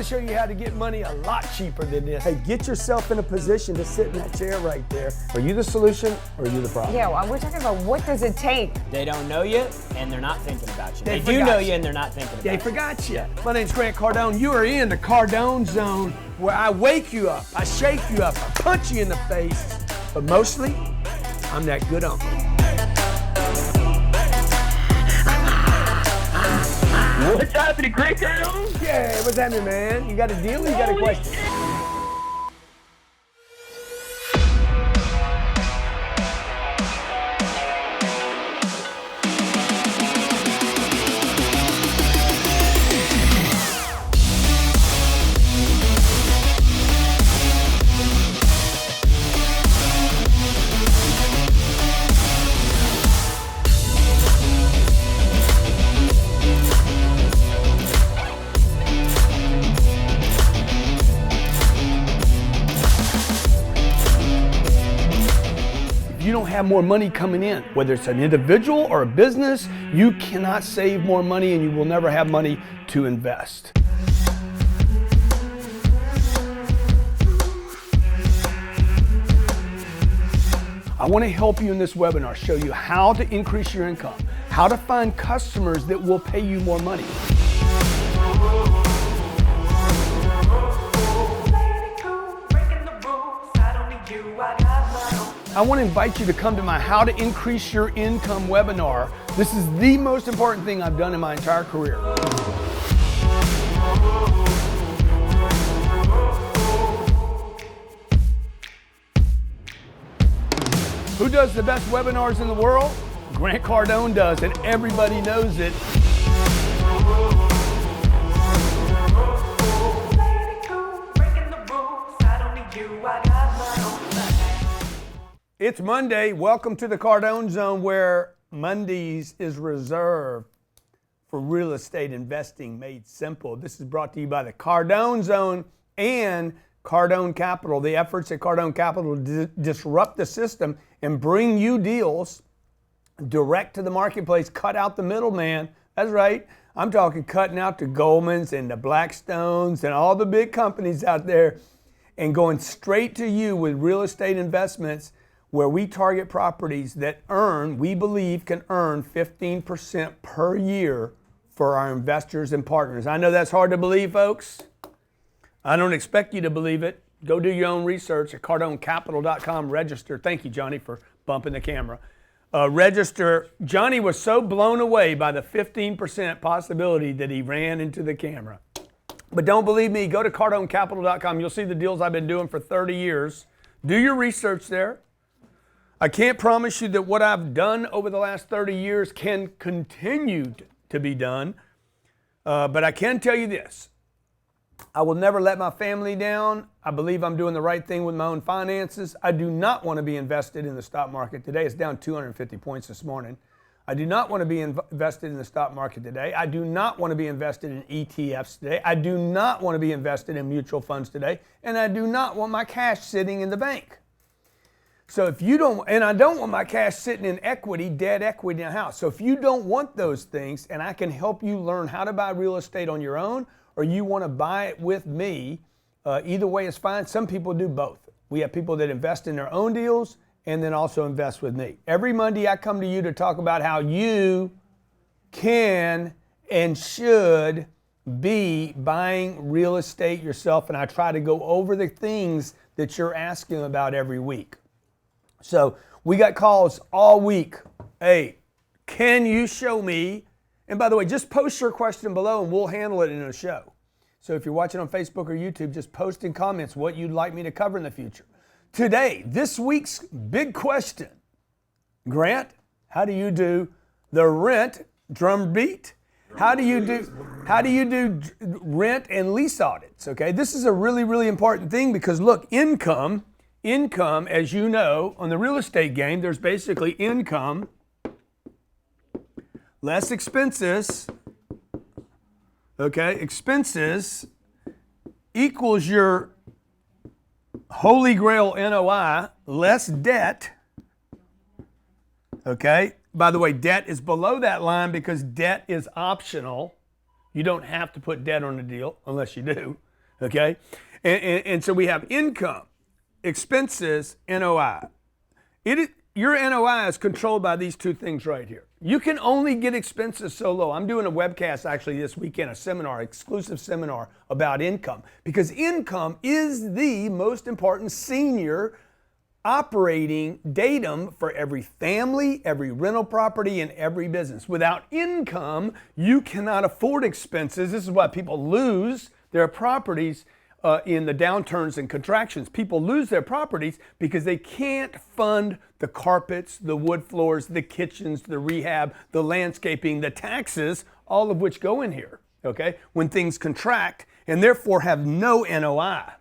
to show you how to get money a lot cheaper than this. Hey, get yourself in a position to sit in that chair right there. Are you the solution or are you the problem? Yeah, well, we're talking about what does it take? They don't know you and they're not thinking about you. They do know you and they're not thinking about you. They forgot you. My name's Grant Cardone. You are in the Cardone zone where I wake you up, I shake you up, I punch you in the face, but mostly, I'm that good uncle. What's happening, Grant Cardone? Yeah, what's happening, man? You got a deal or you got a question? You don't have more money coming in, whether it's an individual or a business, you cannot save more money and you will never have money to invest. I want to help you in this webinar, show you how to increase your income, how to find customers that will pay you more money. I want to invite you to come to my How to Increase Your Income webinar. This is the most important thing I've done in my entire career. Who does the best webinars in the world? Grant Cardone does, and everybody knows it. It's Monday. Welcome to the Cardone Zone, where Mondays is reserved for real estate investing made simple. This is brought to you by the Cardone Zone and Cardone Capital. The efforts at Cardone Capital to disrupt the system and bring you deals direct to the marketplace. Cut out the middleman. That's right. I'm talking cutting out the Goldmans and the Blackstones and all the big companies out there and going straight to you with real estate investments, where we target properties that we believe can earn 15% per year for our investors and partners. I know that's hard to believe, folks. I don't expect you to believe it. Go do your own research at cardonecapital.com. Register. Thank you, Johnny, for bumping the camera. Register. Johnny was so blown away by the 15% possibility that he ran into the camera. But don't believe me, go to cardonecapital.com. You'll see the deals I've been doing for 30 years. Do your research there. I can't promise you that what I've done over the last 30 years can continue to be done, but I can tell you this. I will never let my family down. I believe I'm doing the right thing with my own finances. I do not want to be invested in the stock market today. It's down 250 points this morning. I do not want to be invested in the stock market today. I do not want to be invested in ETFs today. I do not want to be invested in mutual funds today. And I do not want my cash sitting in the bank. So if you don't, and I don't want my cash sitting in equity, dead equity in a house. So if you don't want those things, and I can help you learn how to buy real estate on your own, or you want to buy it with me, either way is fine. Some people do both. We have people that invest in their own deals and then also invest with me. Every Monday I come to you to talk about how you can and should be buying real estate yourself, and I try to go over the things that you're asking about every week. So we got calls all week. Hey, can you show me? And by the way, just post your question below and we'll handle it in a show. So if you're watching on Facebook or YouTube, just post in comments what you'd like me to cover in the future. Today, this week's big question. Grant, how do you do the rent drum beat? How do you do rent and lease audits? Okay, this is a really, really important thing because look, income, as you know, on the real estate game, there's basically income less expenses, okay? Expenses equals your Holy Grail NOI less debt, okay? By the way, debt is below that line because debt is optional. You don't have to put debt on a deal unless you do. okay? And so we have income, expenses, NOI. Your NOI is controlled by these two things right here. You can only get expenses so low. I'm doing a webcast actually this weekend, a seminar, exclusive seminar about income, because income is the most important senior operating datum for every family, every rental property, and every business. Without income, you cannot afford expenses. This is why people lose their properties in the downturns and contractions. People lose their properties because they can't fund the carpets, the wood floors, the kitchens, the rehab, the landscaping, the taxes, all of which go in here, okay? When things contract and therefore have no NOI.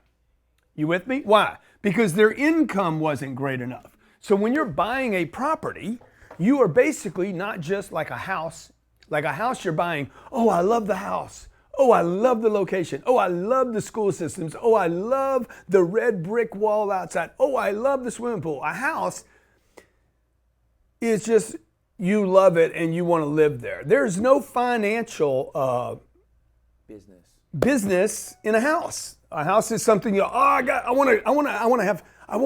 You with me? Why? Because their income wasn't great enough. So when you're buying a property, you are basically not just like a house. Like a house you're buying, oh, I love the house. Oh, I love the location. Oh, I love the school systems. Oh, I love the red brick wall outside. Oh, I love the swimming pool. A house is just, you love it and you want to live there. There's no financial business in a house. A house is something I want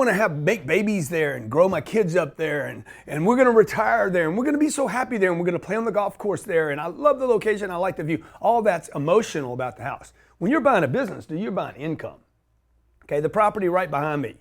to make babies there and grow my kids up there, and we're going to retire there, and we're going to be so happy there, and we're going to play on the golf course there, and I love the location, I like the view. All that's emotional about the house. When you're buying a business, you're buying income. Okay, the property right behind me.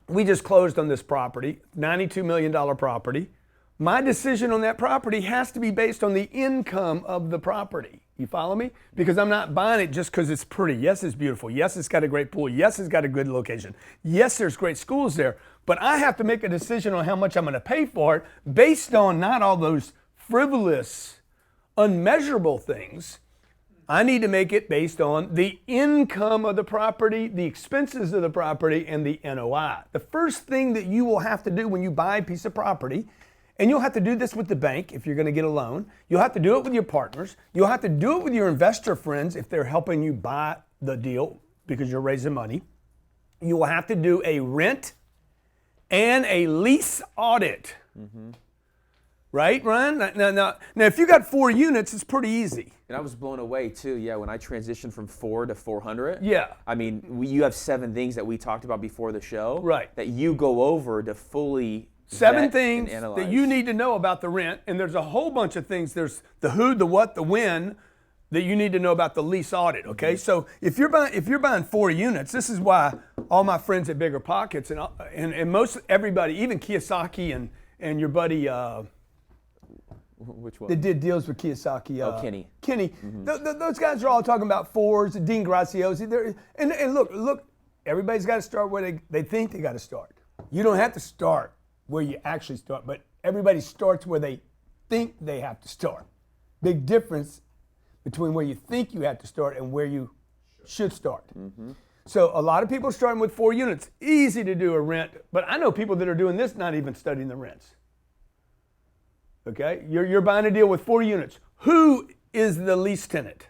We just closed on this property, $92 million property. My decision on that property has to be based on the income of the property. You follow me? Because I'm not buying it just because it's pretty. Yes, it's beautiful. Yes, it's got a great pool. Yes, it's got a good location. Yes, there's great schools there. But I have to make a decision on how much I'm going to pay for it based on not all those frivolous, unmeasurable things. I need to make it based on the income of the property, the expenses of the property, and the NOI. The first thing that you will have to do when you buy a piece of property, and you'll have to do this with the bank if you're going to get a loan. You'll have to do it with your partners. You'll have to do it with your investor friends if they're helping you buy the deal because you're raising money. You will have to do a rent and a lease audit. Mm-hmm. Right, Ryan? Now, if you got 4 units, it's pretty easy. And I was blown away too, when I transitioned from 4 to 400. Yeah. I mean, you have 7 things that we talked about before the show. Right. That you go over to fully 7 things that you need to know about the rent, and there's a whole bunch of things. There's the who, the what, the when that you need to know about the lease audit. Okay, so if you're buying 4 units, this is why all my friends at Bigger Pockets and most everybody, even Kiyosaki and your buddy. Which one? That did deals with Kiyosaki. Kenny. Kenny. Mm-hmm. Those guys are all talking about 4s. Dean Graziosi. And look. Everybody's got to start where they think they got to start. You don't have to start where you actually start, but everybody starts where they think they have to start. Big difference between where you think you have to start and where you should start. Mm-hmm. So a lot of people are starting with 4 units. Easy to do a rent, but I know people that are doing this not even studying the rents. Okay, you're buying a deal with 4 units. Who is the lease tenant?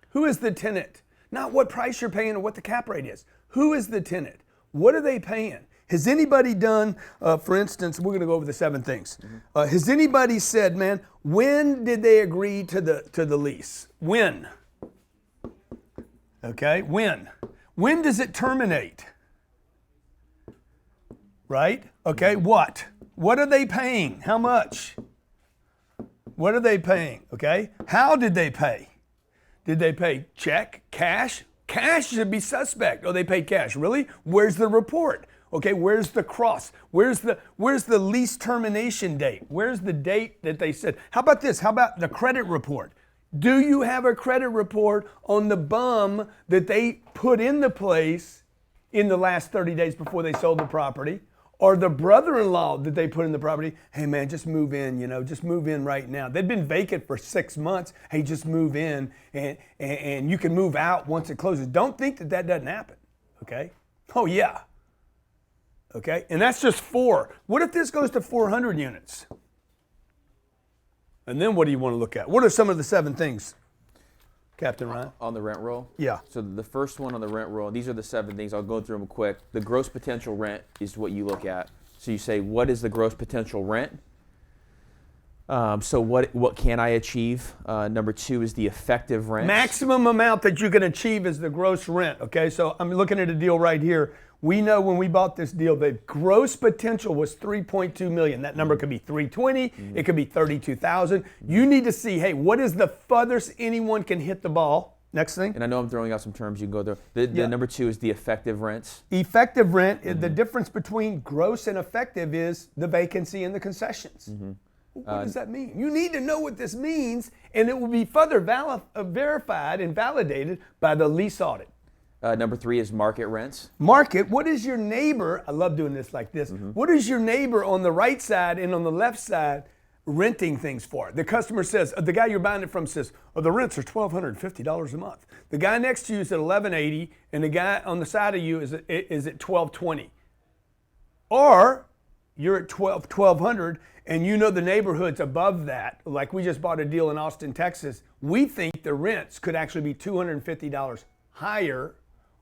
Who is the tenant? Not what price you're paying or what the cap rate is. Who is the tenant? What are they paying? Has anybody done, for instance, we're going to go over the 7 things. Mm-hmm. Has anybody said, man, when did they agree to the lease? When? Okay, when? When does it terminate? Right? Okay, what? What are they paying? How much? What are they paying? Okay, how did they pay? Did they pay check, cash? Cash should be suspect. Oh, they paid cash. Really? Where's the report? Okay, where's the cross? Where's the lease termination date? Where's the date that they said? How about this? How about the credit report? Do you have a credit report on the bum that they put in the place in the last 30 days before they sold the property? Or the brother-in-law that they put in the property, hey man, just move in, just move in right now. They'd been vacant for 6 months. Hey, just move in and you can move out once it closes. Don't think that doesn't happen, okay? Oh yeah, okay? And that's just 4. What if this goes to 400 units? And then what do you want to look at? What are some of the 7 things, Captain Ryan? On the rent roll? Yeah. So the first one on the rent roll, these are the 7 things. I'll go through them quick. The gross potential rent is what you look at. So you say, what is the gross potential rent? So what can I achieve? Number 2 is the effective rent. Maximum amount that you can achieve is the gross rent, okay? So I'm looking at a deal right here. We know when we bought this deal, the gross potential was $3.2 million. That number could be $320, it could be $32,000. You need to see, hey, what is the furthest anyone can hit the ball? Next thing. And I know I'm throwing out some terms. You can go there. The number 2 is the effective rents. Effective rent, the difference between gross and effective is the vacancy and the concessions. What does that mean? You need to know what this means, and it will be further verified and validated by the lease audit. Number 3 is market rents. Market, what is your neighbor, I love doing this like this, what is your neighbor on the right side and on the left side renting things for? The customer says, the guy you're buying it from says, oh, the rents are $1,250 a month. The guy next to you is at $1,180, and the guy on the side of you is at $1,220. Or you're at $1,200, and you know the neighborhoods above that. Like we just bought a deal in Austin, Texas. We think the rents could actually be $250 higher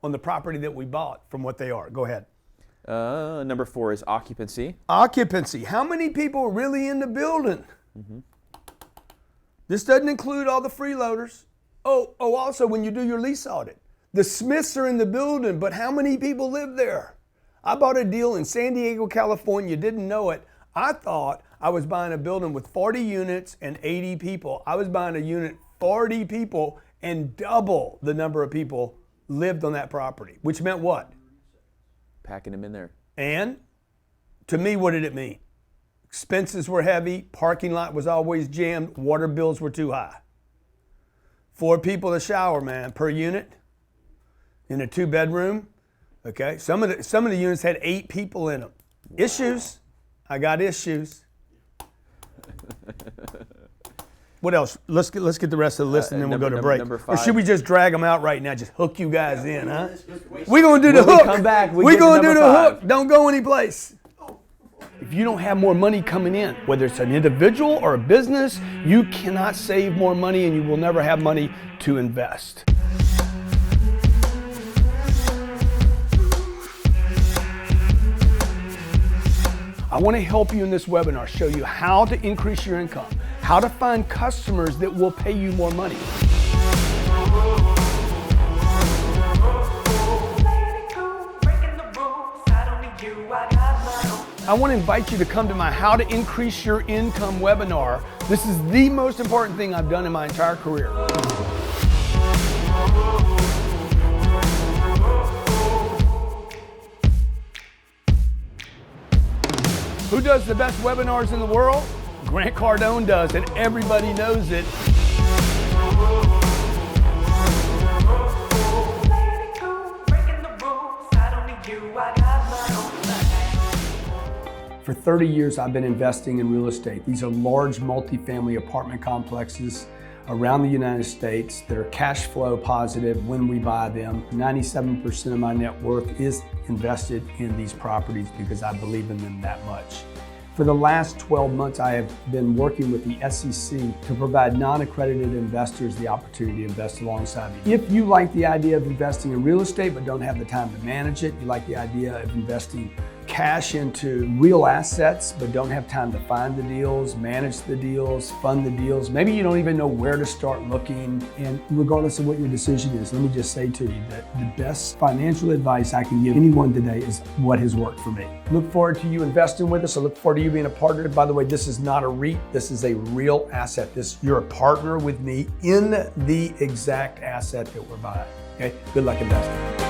on the property that we bought from what they are. Go ahead. Number 4 is occupancy. Occupancy. How many people are really in the building? This doesn't include all the freeloaders. Also when you do your lease audit, the Smiths are in the building, but how many people live there? I bought a deal in San Diego, California, didn't know it. I thought I was buying a building with 40 units and 80 people. I was buying a unit, 40 people, and double the number of people lived on that property, which meant what? Packing them in there. And to me, what did it mean? Expenses were heavy, parking lot was always jammed, water bills were too high. 4 people to shower, man, per unit in a 2-bedroom. Okay, some of the units had 8 people in them. Wow. Issues. I got issues. What else? Let's get the rest of the list and then we'll go to break. Or should we just drag them out right now? Just hook you guys in, huh? We're going to do the hook. Come back. We're going to do the hook. Don't go anyplace. If you don't have more money coming in, whether it's an individual or a business, you cannot save more money and you will never have money to invest. I want to help you in this webinar, show you how to increase your income, how to find customers that will pay you more money. I want to invite you to come to my How to Increase Your Income webinar. This is the most important thing I've done in my entire career. Who does the best webinars in the world? Grant Cardone does, and everybody knows it. For 30 years, I've been investing in real estate. These are large multifamily apartment complexes around the United States that are cash flow positive when we buy them. 97% of my net worth is invested in these properties because I believe in them that much. For the last 12 months, I have been working with the SEC to provide non-accredited investors the opportunity to invest alongside me. If you like the idea of investing in real estate but don't have the time to manage it, you like the idea of investing cash into real assets but don't have time to find the deals, manage the deals, fund the deals. Maybe you don't even know where to start looking. And regardless of what your decision is, let me just say to you that the best financial advice I can give anyone today is what has worked for me. Look forward to you investing with us. I look forward to you being a partner. By the way, this is not a REIT. This is a real asset. You're a partner with me in the exact asset that we're buying. Okay? Good luck investing.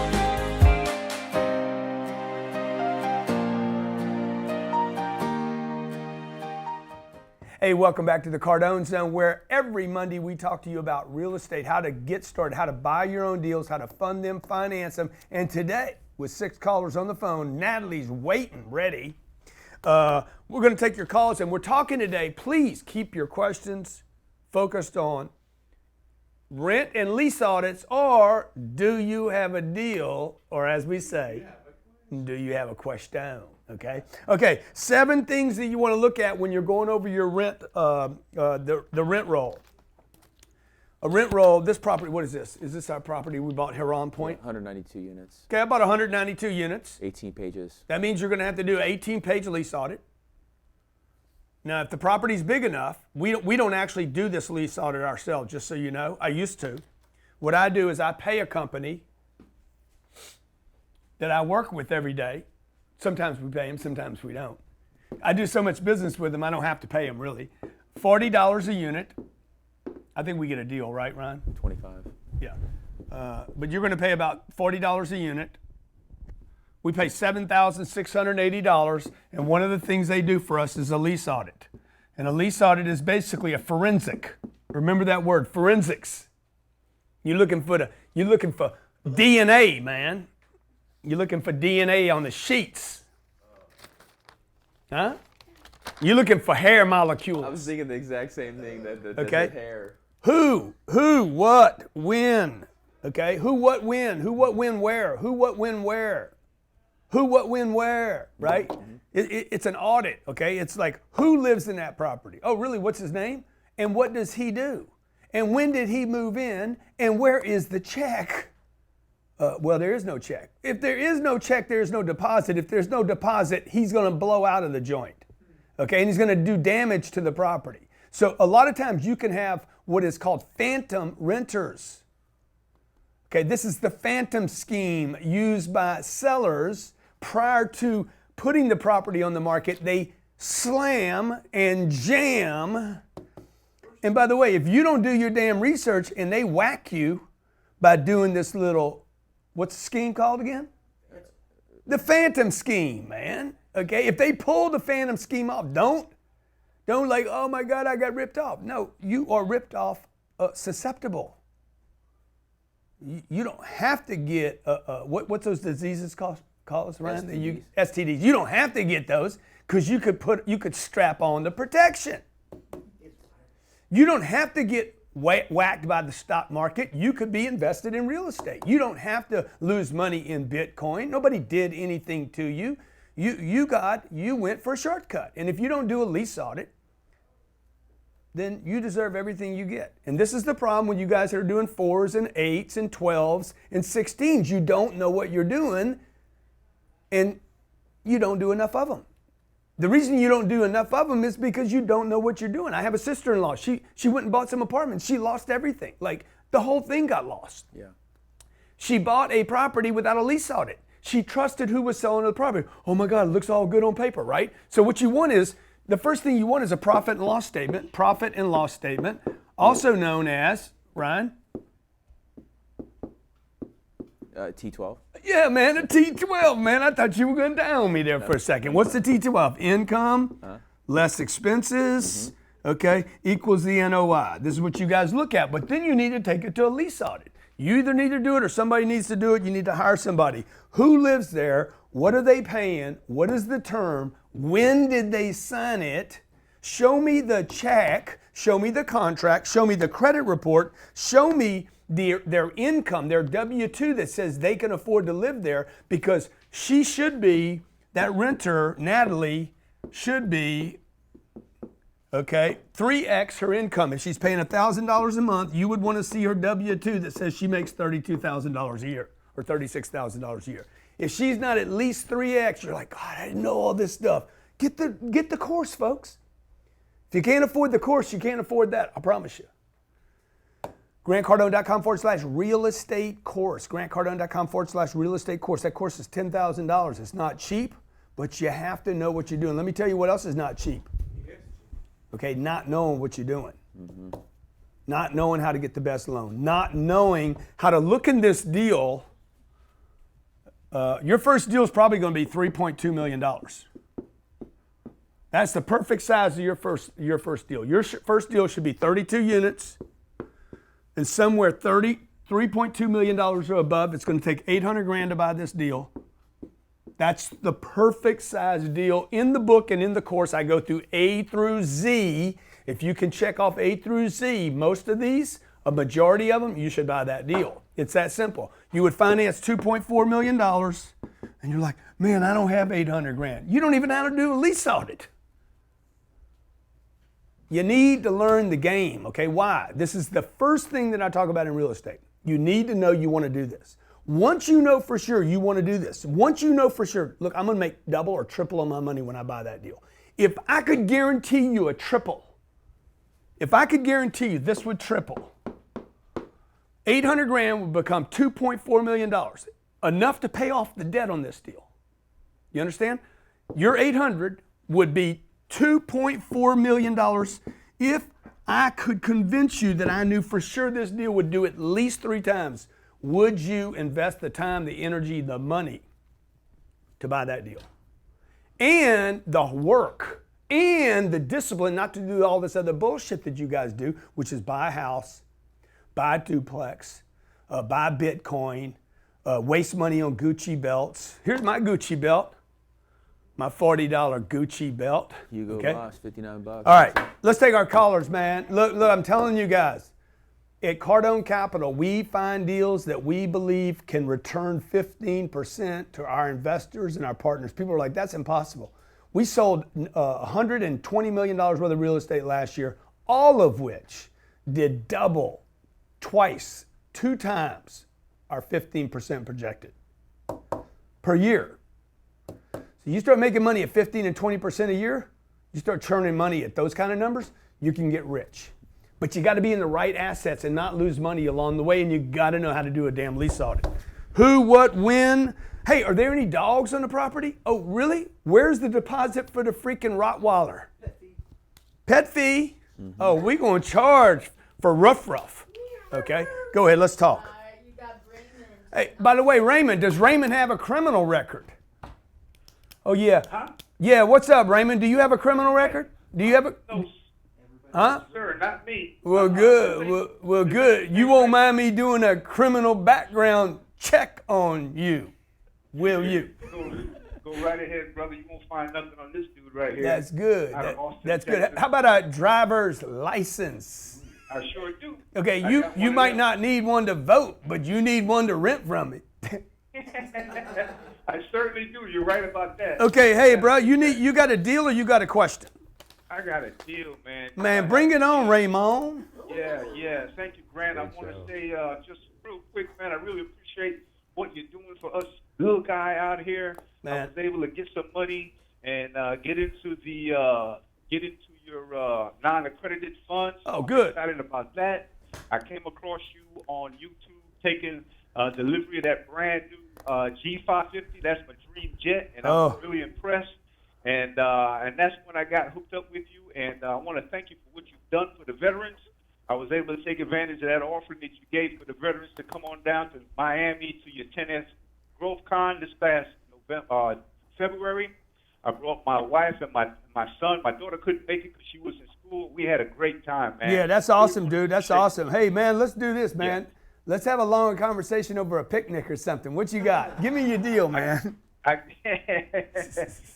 Hey, welcome back to the Cardone Zone, where every Monday we talk to you about real estate, how to get started, how to buy your own deals, how to fund them, finance them. And today, with 6 callers on the phone, Natalie's waiting, ready. We're going to take your calls, and we're talking today. Please keep your questions focused on rent and lease audits, or do you have a deal, or as we say, do you have a question? Okay, 7 things that you want to look at when you're going over your rent, the rent roll. A rent roll, this property, what is this? Is this our property we bought Heron Point? 192 units. Okay, about 192 units. 18 pages. That means you're going to have to do an 18-page lease audit. Now, if the property's big enough, we don't actually do this lease audit ourselves, just so you know. I used to. What I do is I pay a company that I work with every day. Sometimes we pay them, sometimes we don't. I do so much business with them, I don't have to pay them really. $40 a unit. I think we get a deal, right, Ron? 25. Yeah. But you're going to pay about $40 a unit. We pay $7,680, and one of the things they do for us is a lease audit. And a lease audit is basically a forensic. Remember that word, forensics. You're looking for DNA, man. You're looking for DNA on the sheets. Huh? You're looking for hair molecules. I was thinking the exact same thing, that Okay. hair. Who, what, when. Okay? Who, what, when, where. Who, what, when, where. Who, what, when, where, right? It's an audit, okay? It's like, who lives in that property? Oh, really? What's his name? And what does he do? And when did he move in? And where is the check? Well, there is no check. If there is no check, there is no deposit. If there's no deposit, he's going to blow out of the joint, okay? And he's going to do damage to the property. So a lot of times you can have what is called phantom renters. Okay, this is the phantom scheme used by sellers prior to putting the property on the market. They slam and jam. And by the way, if you don't do your damn research and they whack you by doing this little, what's the scheme called again? The phantom scheme, man. Okay, if they pull the phantom scheme off, don't like, oh my God, I got ripped off. No, you are ripped off susceptible. You don't have to get, what's those diseases called, Ryan? STDs. STDs. You don't have to get those because you could strap on the protection. You don't have to get whacked by the stock market. You could be invested in real estate. You don't have to lose money in Bitcoin. Nobody did anything to you. You went for a shortcut. And if you don't do a lease audit, then you deserve everything you get. And this is the problem when you guys are doing 4s and 8s and 12s and 16s. You don't know what you're doing, and you don't do enough of them. The reason you don't do enough of them is because you don't know what you're doing. I have a sister-in-law. She went and bought some apartments. She lost everything. Like, the whole thing got lost. Yeah. She bought a property without a lease audit. She trusted who was selling the property. Oh my God, it looks all good on paper, right? So what you want is, the first thing you want is a profit and loss statement, also known as, Ryan? T12. Yeah, man, a T12, man. I thought you were going to down me there for a second. What's the T12? Income, less expenses, okay, equals the NOI. This is what you guys look at, but then you need to take it to a lease audit. You either need to do it or somebody needs to do it. You need to hire somebody. Who lives there? What are they paying? What is the term? When did they sign it? Show me the check. Show me the contract. Show me the credit report. Show me their income, their W-2 that says they can afford to live there, because she should be, that renter, Natalie, should be, okay, 3x her income. If she's paying $1,000 a month, you would want to see her W-2 that says she makes $32,000 a year or $36,000 a year. If she's not at least 3x, you're like, God, I didn't know all this stuff. Get the course, folks. If you can't afford the course, you can't afford that, I promise you. GrantCardone.com/real estate course. GrantCardone.com/real estate course. That course is $10,000. It's not cheap, but you have to know what you're doing. Let me tell you what else is not cheap. Okay, not knowing what you're doing. Not knowing how to get the best loan. Not knowing how to look in this deal. Your first deal is probably going to be $3.2 million. That's the perfect size of your first deal. Your first deal should be 32 units and somewhere $3.2 million or above. It's going to take $800,000 to buy this deal. That's the perfect size deal. In the book and in the course, I go through A through Z. If you can check off A through Z, most of these, a majority of them, you should buy that deal. It's that simple. You would finance $2.4 million, and you're like, man, I don't have $800,000. You don't even know how to do a lease audit. You need to learn the game, okay? Why? This is the first thing that I talk about in real estate. You need to know you want to do this. Once you know for sure you want to do this, once you know for sure, look, I'm going to make double or triple on my money when I buy that deal. If I could guarantee you a triple, if I could guarantee you this would triple, 800 grand would become $2.4 million, enough to pay off the debt on this deal. You understand? Your 800 would be $2.4 million if I could convince you that I knew for sure this deal would do at least 3 times. Would you invest the time, the energy, the money to buy that deal? And the work and the discipline not to do all this other bullshit that you guys do, which is buy a house, buy a duplex, buy Bitcoin, waste money on Gucci belts. Here's my Gucci belt, my $40 Gucci belt. Hugo Boss, $59. All right, let's take our callers, man. Look, I'm telling you guys, at Cardone Capital, we find deals that we believe can return 15% to our investors and our partners. People are like, that's impossible. We sold $120 million worth of real estate last year, all of which did double, twice, 2 times our 15% projected per year. So you start making money at 15 and 20% a year, you start churning money at those kind of numbers, you can get rich. But you got to be in the right assets and not lose money along the way, and you got to know how to do a damn lease audit. Who, what, when? Hey, are there any dogs on the property? Oh, really? Where's the deposit for the freaking Rottweiler? Pet fee. Pet fee? Mm-hmm. Oh, we're going to charge for Ruff. Okay, go ahead, let's talk. You got Raymond. Hey, by the way, Raymond, does Raymond have a criminal record? Oh, yeah. Huh? Yeah, what's up, Raymond? Do you have a criminal record? Do you have a... No, Huh? sir, not me. Well, good. Well, good. You won't mind me doing a criminal background check on you, will you? Go right ahead, brother. You won't find nothing on this dude right here. That's good. Out of Austin, That's good. Texas. How about a driver's license? I sure do. Okay, I you got one of might them. not need one to vote, but you need one to rent from it. I certainly do. You're right about that. Okay, hey, bro, you got a deal or you got a question? I got a deal, man. Man, bring it on, Raymond. Yeah. Thank you, Grant. I want to say just real quick, man, I really appreciate what you're doing for us little guy out here. Man. I was able to get some money and get into your non-accredited funds. Oh, good. I'm excited about that. I came across you on YouTube taking delivery of that brand new G550. That's my dream jet, and I was really impressed. And that's when I got hooked up with you. And I want to thank you for what you've done for the veterans. I was able to take advantage of that offering that you gave for the veterans to come on down to Miami to your 10th Growth Con this past February. I brought my wife and my son. My daughter couldn't make it because she was in school. We had a great time, man. Yeah, that's awesome, dude. That's awesome. Hey, man, let's do this, man. Yeah. Let's have a long conversation over a picnic or something. What you got? Give me your deal, man.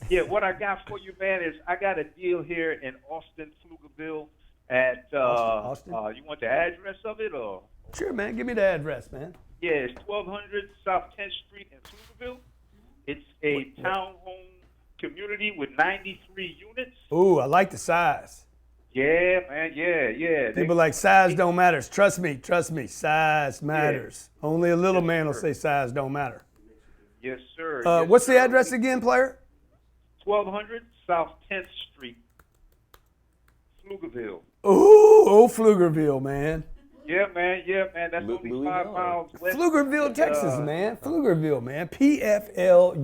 Yeah, what I got for you, man, is I got a deal here in Austin, Pflugerville at, Austin? You want the address of it, or? Sure, man. Give me the address, man. Yeah, it's 1200 South 10th Street in Pflugerville. It's a townhome community with 93 units. Ooh, I like the size. Yeah, man, yeah. People like size don't matter. Trust me, size matters. Yeah. Only a little man will say size don't matter. Yes, sir. What's the address again, player? 1200 South 10th Street, Pflugerville. Ooh, Pflugerville, man. Yeah, man. That's only 5 miles west. Pflugerville, Texas, man. Pflugerville, man. Pflugerville,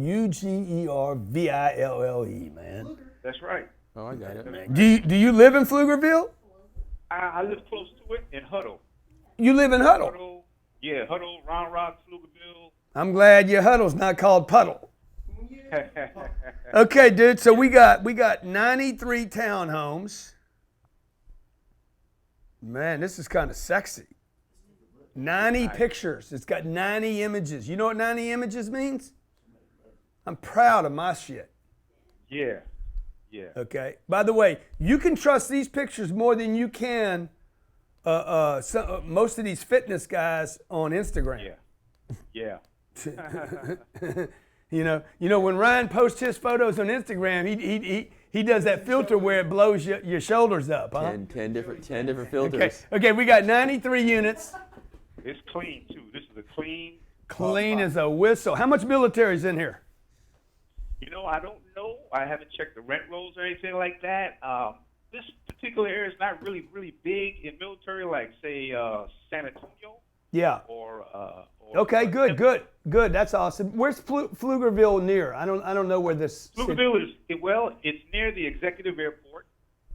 man. That's right. Oh, I got it. Do you live in Pflugerville? I live close to it in Huddle. You live in Huddle? Huddle, Round Rock, Pflugerville. I'm glad your Huddle's not called Puddle. Okay, dude. So we got 93 townhomes. Man, this is kind of sexy. 90 pictures. It's got 90 images. You know what 90 images means? I'm proud of my shit. Yeah. Okay. By the way, you can trust these pictures more than you can most of these fitness guys on Instagram. Yeah. You know when Ryan posts his photos on Instagram, he does that filter where it blows your shoulders up, huh? 10 different filters. Okay, we got 93 units. It's clean too. This is a clean. Clean as a whistle. How much military's in here? I don't know. I haven't checked the rent rolls or anything like that. This particular area is not really big in military, like say San Antonio. Yeah. Or Okay, good. That's awesome. Where's Pflugerville near? I don't know where this. Pflugerville it's near the executive airport,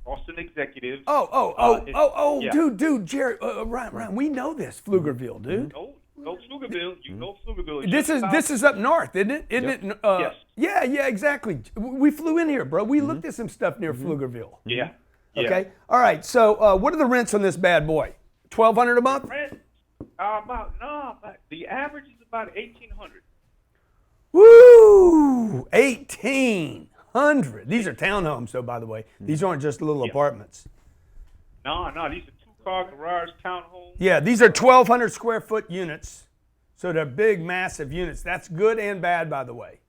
Austin Executive. Yeah. Dude, Jerry, Ryan, we know this Pflugerville, dude. No Pflugerville. You know Pflugerville. This is up north, isn't it? Isn't it? Yes. Yeah, exactly. We flew in here, bro. We looked at some stuff near Pflugerville. Yeah. Okay. All right. So, what are the rents on this bad boy? $1,200 a month? Rent? The average is about $1,800. Woo! 1,800. These are townhomes, though, by the way. These aren't just little apartments. No, these are two-car garage townhomes. Yeah, these are 1,200 square foot units. So they're big, massive units. That's good and bad, by the way.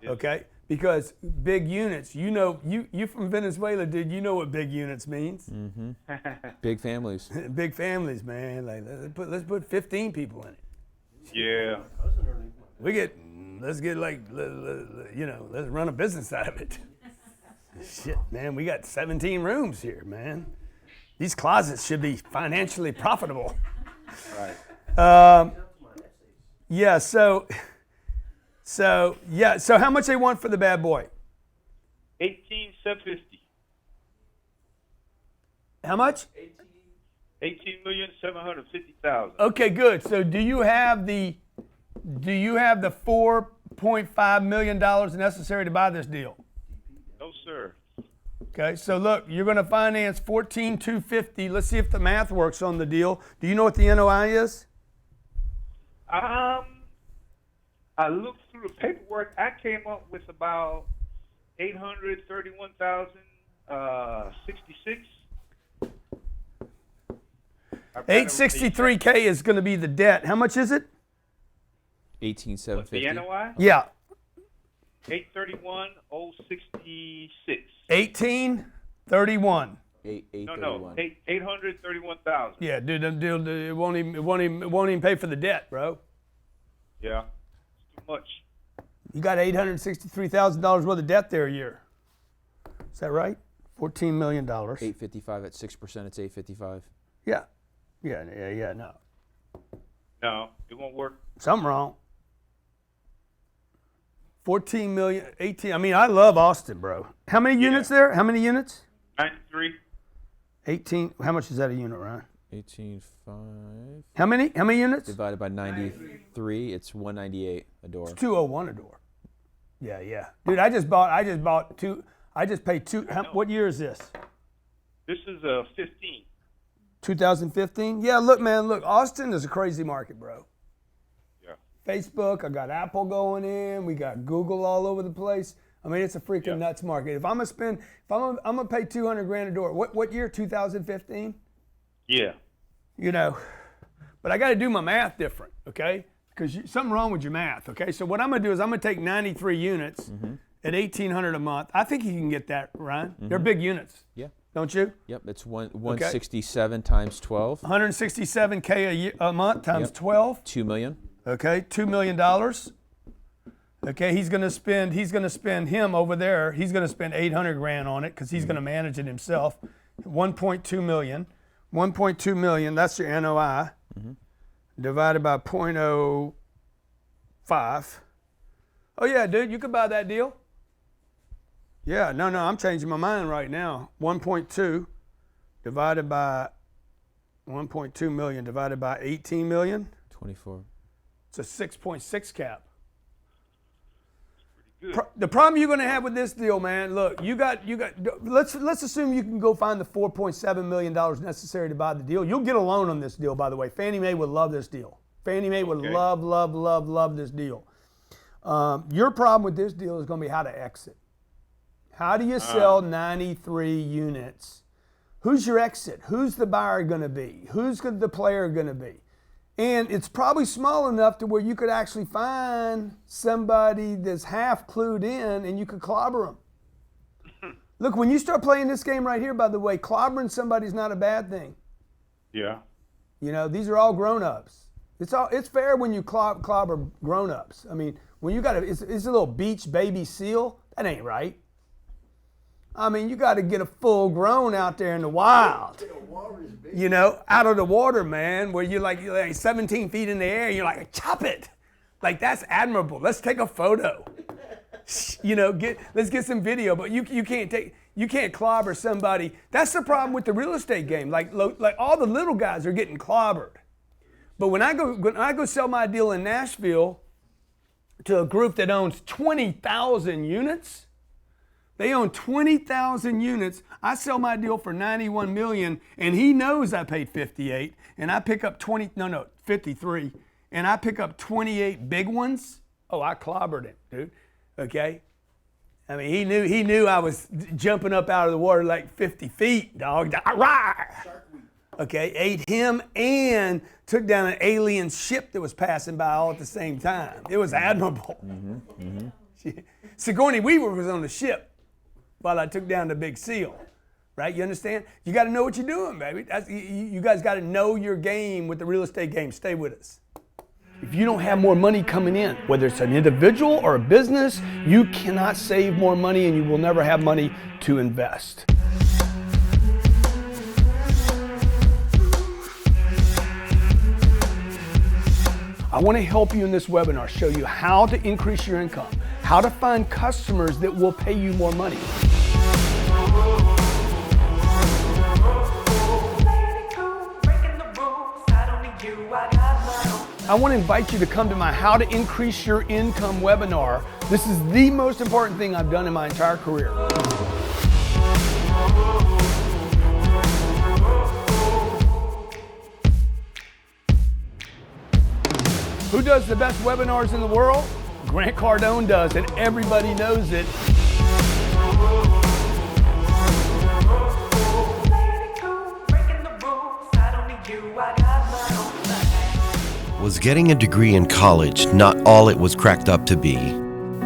Yes. Okay? Because big units, you from Venezuela, dude, you know what big units means. Mm-hmm. Big families. Big families, man. Like let's put 15 people in it. Yeah. Let's run a business out of it. Shit, man, we got 17 rooms here, man. These closets should be financially profitable. Right. Yeah, so how much they want for the bad boy? $18,750. How much? $18,750,000. Okay, good. So do you have the $4.5 million necessary to buy this deal? No, sir. Okay, so look, you're going to finance $14,250. Let's see if the math works on the deal. Do you know what the NOI is? I looked through the paperwork. I came up with about $831,066. $863K is going to be the debt. How much is it? $18,750. The NOI? Yeah. $831,066. 1831. No, 831,000. Yeah, dude, it won't even pay for the debt, bro. Yeah, it's too much. You got $863,000 worth of debt there a year. Is that right? $14 million. 855 at 6%. It's 855. Yeah, no. No, it won't work. Something wrong. 14 million, 18. I mean, I love Austin, bro. How many units there? How many units? 93. 18. How much is that a unit, Ryan? 18.5. How many units? Divided by 93, it's 198 a door. It's 201 a door. Yeah. Dude, I just bought two. I just paid two. What year is this? This is 15. 2015? Yeah, look, man, Austin is a crazy market, bro. Yeah. Facebook, I got Apple going in, we got Google all over the place. I mean, it's a freaking nuts market. If I'm gonna pay $200,000 a door. What year? 2015? Yeah. But I got to do my math different, okay? Because something wrong with your math, okay? So what I'm gonna do is I'm gonna take 93 units at $1,800 a month. I think you can get that, Ryan. They're big units. Yeah. Don't you? Yep, it's 167 times 12. 167K a month times 12. 2 million. Okay, $2 million. Okay, he's gonna spend him over there. He's gonna spend $800,000 on it because he's gonna manage it himself. 1.2 million. 1.2 million. That's your NOI. Divided by 0.05. Oh yeah, dude, you could buy that deal. Yeah, no, I'm changing my mind right now. 1.2 divided by 1.2 million divided by 18 million. 24. It's a 6.6 cap. The problem you're going to have with this deal, man, look, let's assume you can go find the $4.7 million necessary to buy the deal. You'll get a loan on this deal, by the way. Fannie Mae would love this deal. Fannie Mae would love this deal. Your problem with this deal is going to be how to exit. How do you sell 93 units? Who's your exit? Who's the buyer going to be? Who's the player going to be? And it's probably small enough to where you could actually find somebody that's half clued in and you could clobber them. Look, when you start playing this game right here, by the way, clobbering somebody's not a bad thing. Yeah. These are all grown-ups. It's fair when you clobber grown-ups. I mean, when you got it's a little beach baby seal, that ain't right. I mean, you got to get a full grown out there in the wild. You know, out of the water, man, where you're like 17 feet in the air, and you're like, chop it. Like, that's admirable. Let's take a photo. You know, let's get some video. But you can't clobber somebody. That's the problem with the real estate game. Like all the little guys are getting clobbered. But when I go sell my deal in Nashville to a group that owns 20,000 units, they own 20,000 units. I sell my deal for $91 million, and he knows I paid 58, and I pick up 53, and I pick up 28 big ones. Oh, I clobbered him, dude. Okay. I mean, he knew I was jumping up out of the water like 50 feet, dog. Okay, ate him and took down an alien ship that was passing by all at the same time. It was admirable. Sigourney Weaver was on the ship while I took down the big seal, right? You understand? You got to know what you're doing, baby. You guys got to know your game with the real estate game. Stay with us. If you don't have more money coming in, whether it's an individual or a business, you cannot save more money and you will never have money to invest. I want to help you in this webinar, show you how to increase your income, how to find customers that will pay you more money. I want to invite you to come to my How to Increase Your Income webinar. This is the most important thing I've done in my entire career. Who does the best webinars in the world? Grant Cardone does, and everybody knows it. Was getting a degree in college not all it was cracked up to be?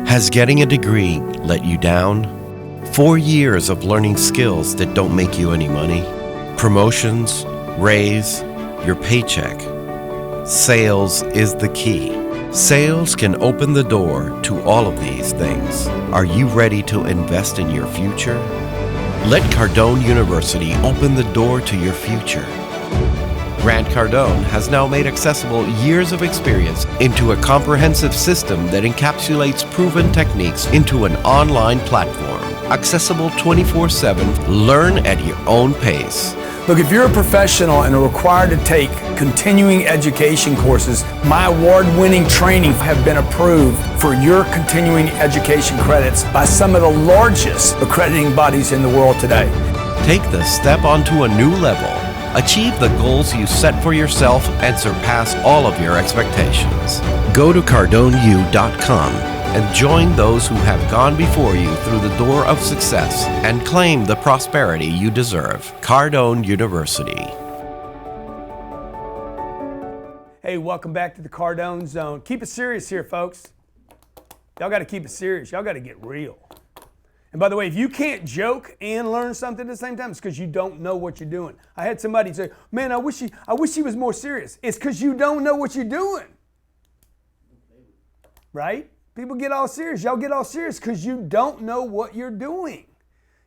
Has getting a degree let you down? 4 years of learning skills that don't make you any money? Promotions, raise, your paycheck. Sales is the key. Sales can open the door to all of these things. Are you ready to invest in your future? Let Cardone University open the door to your future. Grant Cardone has now made accessible years of experience into a comprehensive system that encapsulates proven techniques into an online platform. Accessible 24/7, learn at your own pace. Look, if you're a professional and are required to take continuing education courses, my award-winning training have been approved for your continuing education credits by some of the largest accrediting bodies in the world today. Take the step onto a new level. Achieve the goals you set for yourself and surpass all of your expectations. Go to CardoneU.com and join those who have gone before you through the door of success and claim the prosperity you deserve. Cardone University. Hey, welcome back to the Cardone Zone. Keep it serious here, folks. Y'all got to keep it serious. Y'all got to get real. And by the way, if you can't joke and learn something at the same time, it's because you don't know what you're doing. I had somebody say, man, I wish he was more serious. It's because you don't know what you're doing. Right? People get all serious. Y'all get all serious because you don't know what you're doing.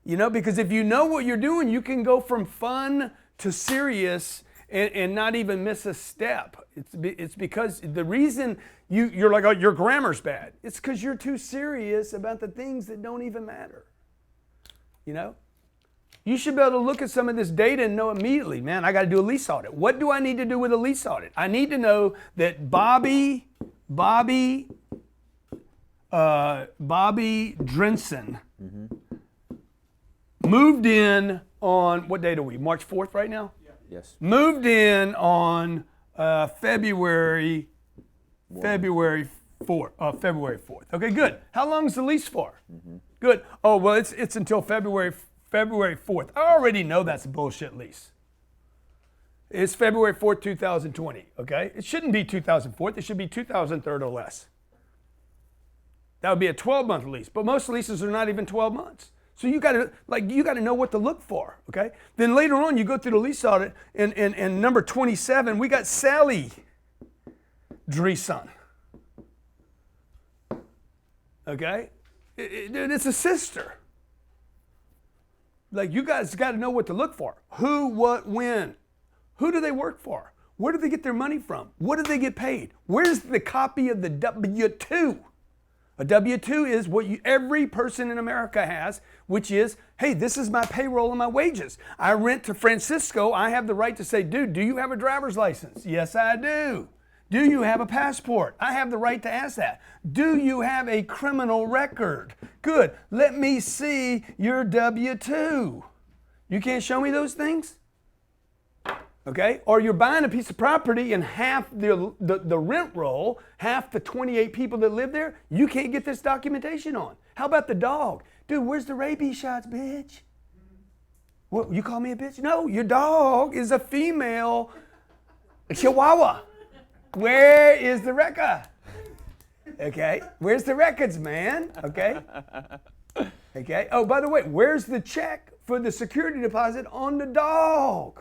You know, because if you know what you're doing, you can go from fun to serious and not even miss a step. It's because the reason you're like, oh, your grammar's bad. It's because you're too serious about the things that don't even matter. You know? You should be able to look at some of this data and know immediately, man, I got to do a lease audit. What do I need to do with a lease audit? I need to know that Bobby Drenson moved in on, what date are we? March 4th right now? Yeah. Yes. Moved in on February 4th. Okay, good. How long is the lease for? Good. Oh, well, it's until February 4th. I already know that's a bullshit lease. It's February 4th, 2020, okay? It shouldn't be 2004. It should be 2003 or less. That would be a 12-month lease, but most leases are not even 12 months. So you got to know what to look for, okay? Then later on, you go through the lease audit, and number 27, we got Sally. Dreeson. Okay? Dude, it's a sister. Like, you guys got to know what to look for. Who, what, when. Who do they work for? Where do they get their money from? What do they get paid? Where's the copy of the W-2? A W-2 is what every person in America has, which is, hey, this is my payroll and my wages. I rent to Francisco. I have the right to say, dude, do you have a driver's license? Yes, I do. Do you have a passport? I have the right to ask that. Do you have a criminal record? Good. Let me see your W-2. You can't show me those things? Okay? Or you're buying a piece of property and half the rent roll, half the 28 people that live there, you can't get this documentation on. How about the dog? Dude, where's the rabies shots, bitch? What, you call me a bitch? No, your dog is a female Chihuahua. Where is the record? Okay? Where's the records, man? Okay? Okay? Oh, by the way, where's the check for the security deposit on the dog?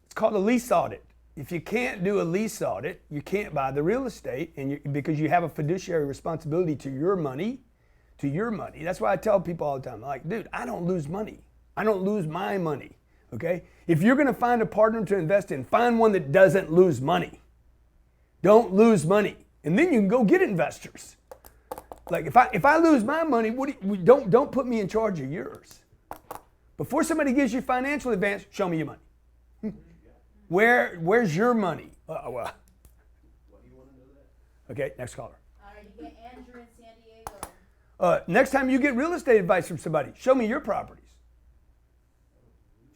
It's called a lease audit. If you can't do a lease audit, you can't buy the real estate, and because you have a fiduciary responsibility to your money. To your money. That's why I tell people all the time, like, dude, I don't lose money. I don't lose my money. Okay? If you're going to find a partner to invest in, find one that doesn't lose money. Don't lose money, and then you can go get investors. Like, if I lose my money, don't put me in charge of yours. Before somebody gives you financial advance, show me your money. Where's your money? Well. Okay, next caller. You get Andrew in San Diego. Next time you get real estate advice from somebody, show me your properties.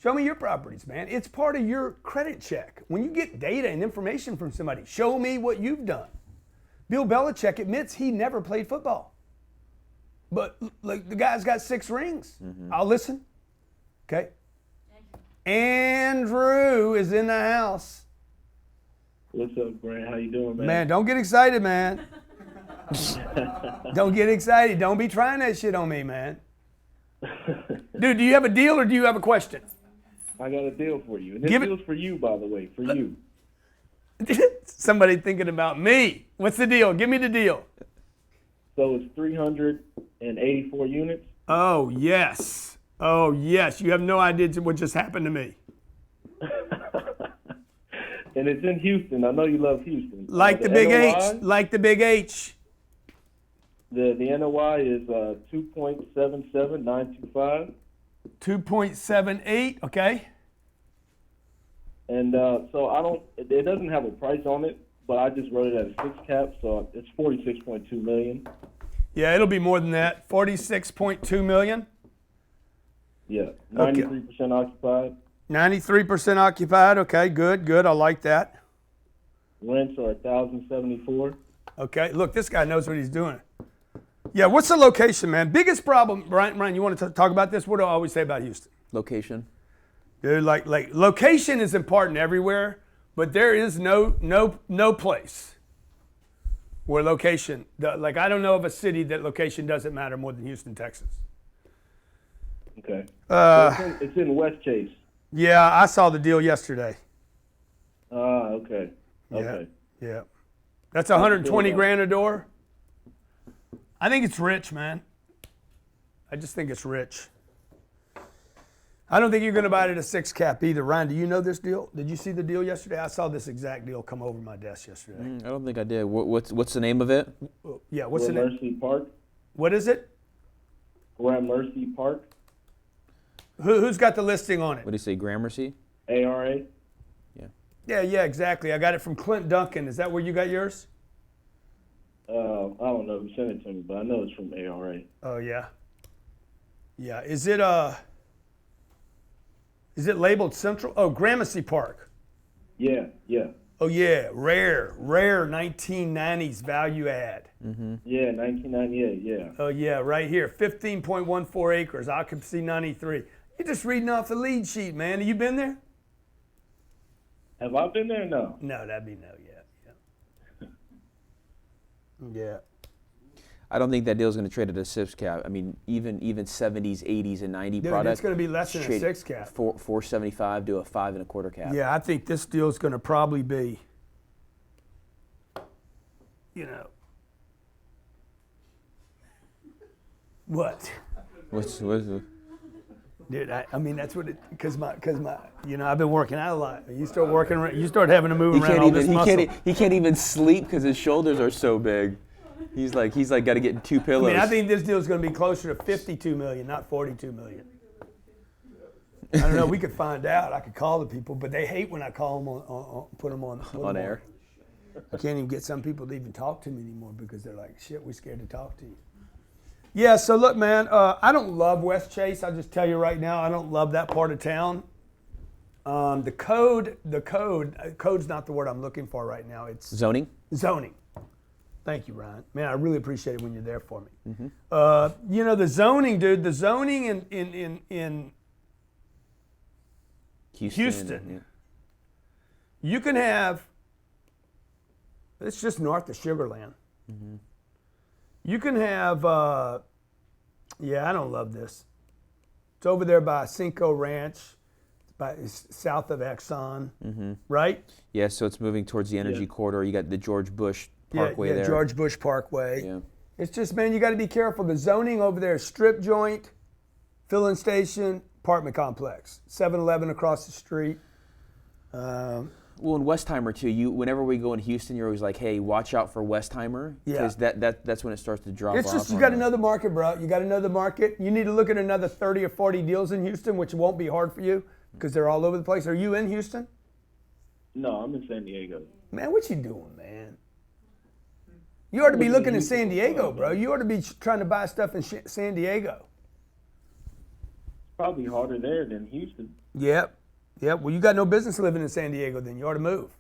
Show me your properties, man. It's part of your credit check. When you get data and information from somebody, show me what you've done. Bill Belichick admits he never played football. But like, the guy's got 6 rings. Mm-hmm. I'll listen. Okay. Andrew is in the house. What's up, Grant? How you doing, man? Man, don't get excited, man. Don't get excited. Don't be trying that shit on me, man. Dude, do you have a deal or do you have a question? I got a deal for you. And this deal's for you, by the way, for you. Somebody thinking about me. What's the deal? Give me the deal. So it's 384 units. Oh, yes. Oh, yes. You have no idea what just happened to me. And it's in Houston. I know you love Houston. Like the big H. Like the big H. The NOI is 2.77925. 2.78, okay. And so it doesn't have a price on it, but I just wrote it at a 6 cap, so it's 46.2 million. Yeah, it'll be more than that. 46.2 million. Yeah, 93% occupied. 93% occupied. Okay, good. I like that. Rents are $1,074. Okay, look, this guy knows what he's doing. Yeah, what's the location, man? Biggest problem, Ryan, you want to talk about this? What do I always say about Houston? Location. Dude, like location is important everywhere, but there is no place where location, like I don't know of a city that location doesn't matter more than Houston, Texas. Okay. It's in West Chase. Yeah, I saw the deal yesterday. Okay. Okay. Yeah. That's 120 grand a door. I think it's rich, man. I just think it's rich. I don't think you're going to buy it at a 6 cap either. Ryan, do you know this deal? Did you see the deal yesterday? I saw this exact deal come over my desk yesterday. I don't think I did. What's the name of it? Yeah, what's the name? Gramercy Park. What is it? Gramercy Park. Who's got the listing on it? What do you say, Gramercy? ARA. Yeah, exactly. I got it from Clint Duncan. Is that where you got yours? I don't know who sent it to me, but I know it's from ARA. Oh, yeah. Yeah. Is it labeled Central? Oh, Gramercy Park. Yeah. Oh, yeah. Rare 1990s value add. Mm-hmm. Yeah, 1998, yeah. Oh, yeah, right here. 15.14 acres, occupancy 93. You're just reading off the lead sheet, man. Have you been there? Have I been there? No. No, that'd be no, yeah. I don't think that deal's going to trade at a 6 cap. I mean, even 70s, 80s, and 90 Dude, product. it's going to be less than a trade 6 cap. 475 to a 5 1/4 cap. Yeah, I think this deal's going to probably be, what? What's Dude, I mean that's what it because my I've been working out a lot. You start working, you start having to move around all this muscle. He can't even sleep because his shoulders are so big. He's like got to get 2 pillows. I mean, I think this deal is going to be closer to 52 million, not 42 million. I don't know. We could find out. I could call the people, but they hate when I call them put them on air. I can't even get some people to even talk to me anymore because they're like, "Shit, we're scared to talk to you." Yeah. So look, man, I don't love West Chase. I'll just tell you right now, I don't love that part of town. Code's not the word I'm looking for right now. It's Zoning? Zoning. Thank you, Ryan. Man, I really appreciate it when you're there for me. Mm-hmm. The zoning, dude. The zoning in Houston. Yeah. You can have. It's just north of Sugar Land. Mm-hmm. You can have. I don't love this. It's over there by Cinco Ranch, it's south of Exxon, right? Yeah, so it's moving towards the energy corridor. You got the George Bush Parkway there. George Bush Parkway. Yeah. It's just, man, you got to be careful. The zoning over there is strip joint, filling station, apartment complex, 7-Eleven across the street. Well, in Westheimer too. Whenever we go in Houston, you're always like, "Hey, watch out for Westheimer," because that's when it starts to drop It's off. just you got to know the market, bro. You got to know the market. You need to look at another 30 or 40 deals in Houston, which won't be hard for you because they're all over the place. Are you in Houston? No, I'm in San Diego. Man, what you doing, man? You ought to be looking in San Diego, bro. You ought to be trying to buy stuff in San Diego. It's probably harder there than Houston. Yep. Well, you got no business living in San Diego, then you ought to move.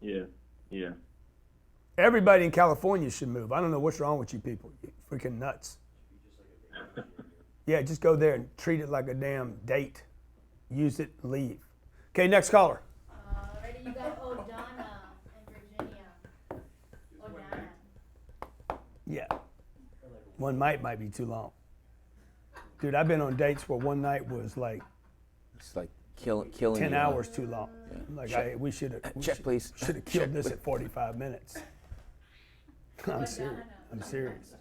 Yeah. Everybody in California should move. I don't know what's wrong with you people. You're freaking nuts. Yeah, just go there and treat it like a damn date. Use it and leave. Okay, next caller. Already you got O'Donna in Virginia. O'Donna. Yeah. One night might be too long. Dude, I've been on dates where one night was like It's like killing 10 you. hours too long. Like Check. should Please. have killed this at 45 minutes. I'm serious.